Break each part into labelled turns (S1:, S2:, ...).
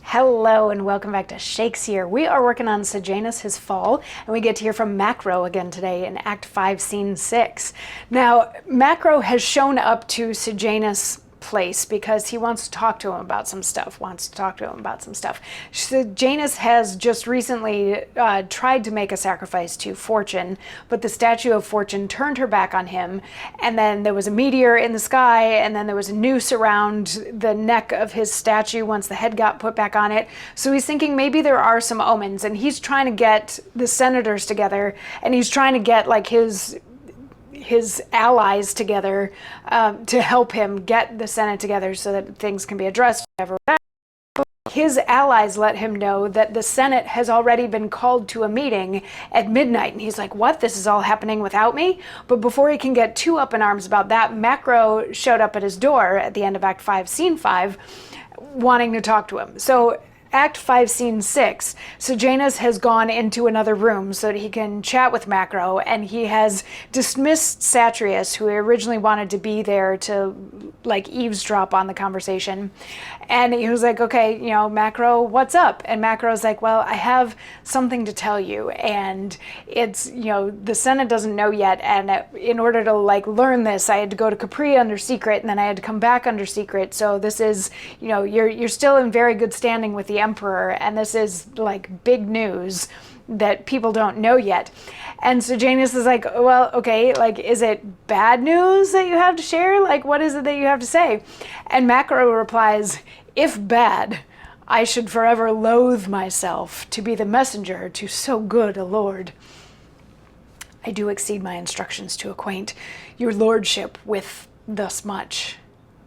S1: Hello and welcome back to Shakesyear. We are working on Sejanus, his fall, and we get to hear from Macro again today in Act 5, Scene 6. Now, Macro has shown up to Sejanus' place because he wants to talk to him about some stuff, Sejanus has just recently tried to make a sacrifice to Fortune, but the statue of Fortune turned her back on him, and then there was a meteor in the sky, and then there was a noose around the neck of his statue once the head got put back on it. So he's thinking maybe there are some omens, and he's trying to get the senators together, and he's trying to get like his allies together to help him get the Senate together so that things can be addressed. His allies let him know that the Senate has already been called to a meeting at midnight. And he's like, what? This is all happening without me? But before he can get too up in arms about that, Macro showed up at his door at the end of Act 5, Scene 5, wanting to talk to him. So Act 5, Scene 6, Sejanus has gone into another room so that he can chat with Macro, and he has dismissed Satrius, who originally wanted to be there to like eavesdrop on the conversation. And he was like, okay, Macro, what's up? And Macro's like, well, I have something to tell you, and it's, the Senate doesn't know yet, and in order to like learn this, I had to go to Capri under secret, and then I had to come back under secret. So this is, you're still in very good standing with the Emperor, and this is like big news that people don't know yet. And so Sejanus is like, well, okay, like, is it bad news that you have to share? Like, what is it that you have to say? And Macro replies, if bad, I should forever loathe myself to be the messenger to so good a lord. I do exceed my instructions to acquaint your lordship with thus much,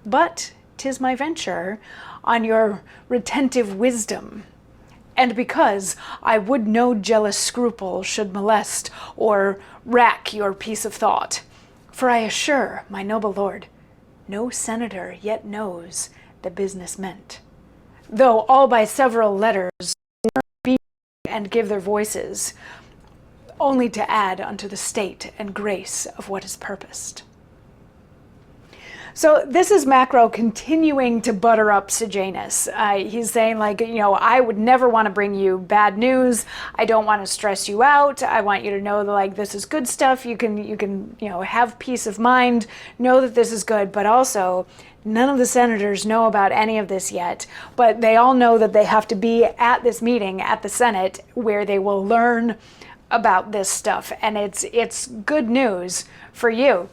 S1: but 'tis my venture on your retentive wisdom, and because I would no jealous scruple should molest or rack your peace of thought. For I assure my noble lord, no senator yet knows the business meant, though all by several letters be and give their voices, only to add unto the state and grace of what is purposed. So this is Macro continuing to butter up Sejanus. He's saying, like, I would never want to bring you bad news. I don't want to stress you out. I want you to know that, like, this is good stuff. You can have peace of mind, know that this is good, but also none of the senators know about any of this yet, but they all know that they have to be at this meeting at the Senate where they will learn about this stuff, and it's good news for you.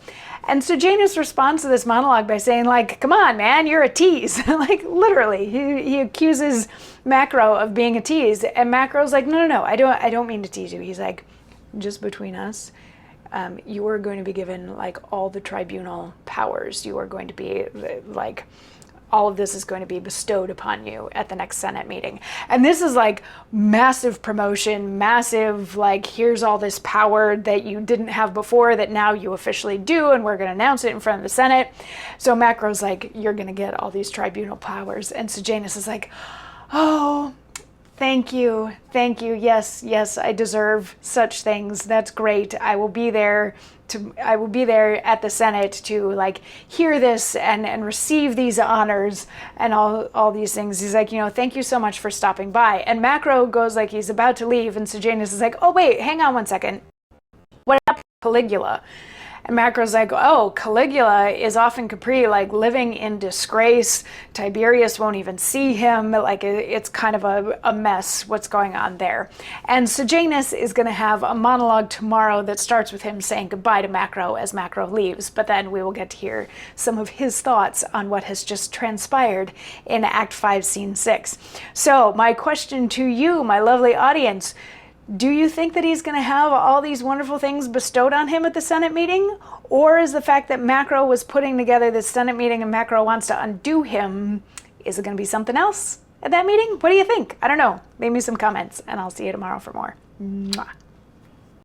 S1: And so Sejanus responds to this monologue by saying, like, come on, man, you're a tease. Like, literally, he accuses Macro of being a tease, and Macro's like, no, I don't mean to tease you. He's like, just between us, you are going to be given like all the tribunal powers. You are going to be like, all of this is going to be bestowed upon you at the next Senate meeting. And this is like massive promotion, massive, like, here's all this power that you didn't have before that now you officially do, and we're going to announce it in front of the Senate. So Macro's like, you're going to get all these tribunal powers. And Sejanus is like, oh, thank you. Yes, I deserve such things. That's great. I will be there at the Senate to like hear this and receive these honors and all these things. He's like, thank you so much for stopping by. And Macro goes like he's about to leave, and Sejanus is like, oh wait, hang on one second. What happened to Caligula? And Macro's like, oh, Caligula is off in Capri, like living in disgrace. Tiberius won't even see him. Like, it's kind of a mess what's going on there. And Sejanus is going to have a monologue tomorrow that starts with him saying goodbye to Macro as Macro leaves. But then we will get to hear some of his thoughts on what has just transpired in Act 5, Scene 6. So my question to you, my lovely audience, do you think that he's going to have all these wonderful things bestowed on him at the Senate meeting? Or is the fact that Macro was putting together this Senate meeting and Macro wants to undo him, is it going to be something else at that meeting? What do you think? I don't know. Leave me some comments, and I'll see you tomorrow for more. Mwah.